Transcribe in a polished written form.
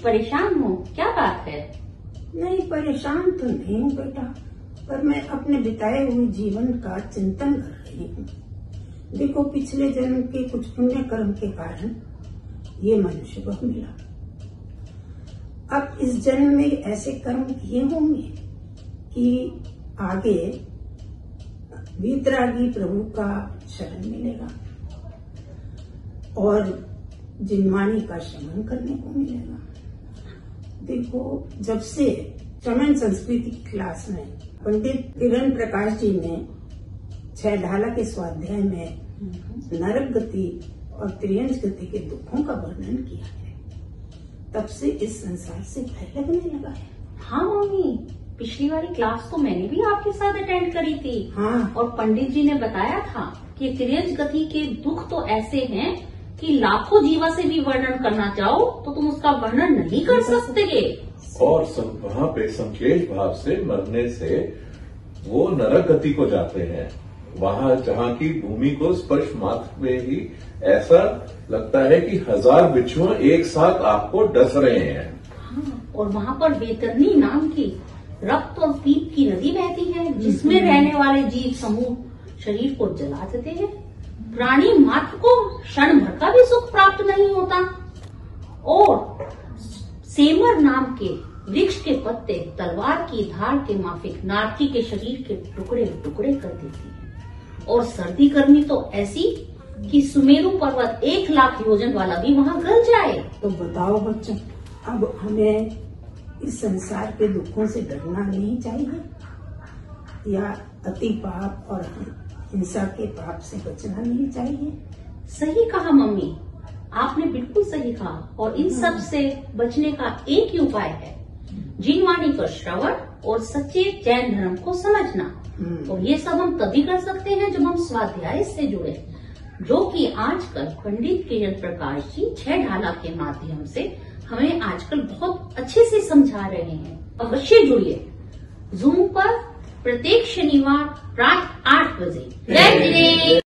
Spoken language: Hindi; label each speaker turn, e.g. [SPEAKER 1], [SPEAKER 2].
[SPEAKER 1] परेशान हो, क्या बात है?
[SPEAKER 2] नहीं, परेशान तो नहीं हूँ बेटा, पर मैं अपने बिताए हुए जीवन का चिंतन कर रही हूँ। देखो, पिछले जन्म के कुछ पुण्य कर्म के कारण ये मनुष्य को मिला। अब इस जन्म में ऐसे कर्म किए होंगे कि आगे वीतरागी प्रभु का शरण मिलेगा और जिनवाणी का श्रवण करने को मिलेगा। देखो, जब से चमन संस्कृति की क्लास में पंडित किरण प्रकाश जी ने 6 ढाला के स्वाध्याय में नरक गति और त्रियंज गति के दुखों का वर्णन किया है, तब से इस संसार से भय लगने लगा है।
[SPEAKER 1] हाँ मम्मी, पिछली वाली क्लास तो मैंने भी आपके साथ अटेंड करी थी।
[SPEAKER 2] हाँ।
[SPEAKER 1] और पंडित जी ने बताया था कि त्रियंज गति के दुख तो ऐसे हैं कि लाखों जीवा से भी वर्णन करना चाहो तो तुम उसका वर्णन नहीं कर सकते।
[SPEAKER 3] और वहाँ पे संक्लेश भाव से मरने से वो नरक गति को जाते हैं। वहाँ जहाँ की भूमि को स्पर्श मात्र में ही ऐसा लगता है कि 1000 बिच्छू एक साथ आपको डस रहे हैं।
[SPEAKER 1] हाँ, और वहाँ पर वेतरनी नाम की रक्त और पीप की नदी बहती है, जिसमें रहने वाले जीव समूह शरीर को जला देते हैं। प्राणी मात्र को क्षण भर का भी सुख प्राप्त नहीं होता। और सेमर नाम के वृक्ष के पत्ते तलवार की धार के माफिक नारकी के शरीर के टुकड़े टुकड़े कर देती है। और सर्दी गर्मी तो ऐसी कि सुमेरु पर्वत 1 लाख योजन वाला भी वहाँ गल जाए।
[SPEAKER 2] तो बताओ बच्चों, अब हमें इस संसार के दुखों से डरना नहीं चाहिए या अति पाप और हिंसा के पाप से बचना नहीं चाहिए?
[SPEAKER 1] सही कहा मम्मी, आपने बिल्कुल सही कहा। और इन सब से बचने का एक ही उपाय है, जिनवाणी का श्रवण और सच्चे जैन धर्म को समझना। और ये सब हम तभी कर सकते हैं जब हम स्वाध्याय से जुड़े, जो कि आजकल पंडित किरण प्रकाश जी 6 ढाला के माध्यम से हमें आजकल बहुत अच्छे से समझा रहे हैं। अवश्य जुड़िए जूम पर प्रत्येक शनिवार रात 8 बजे। जय हिंद।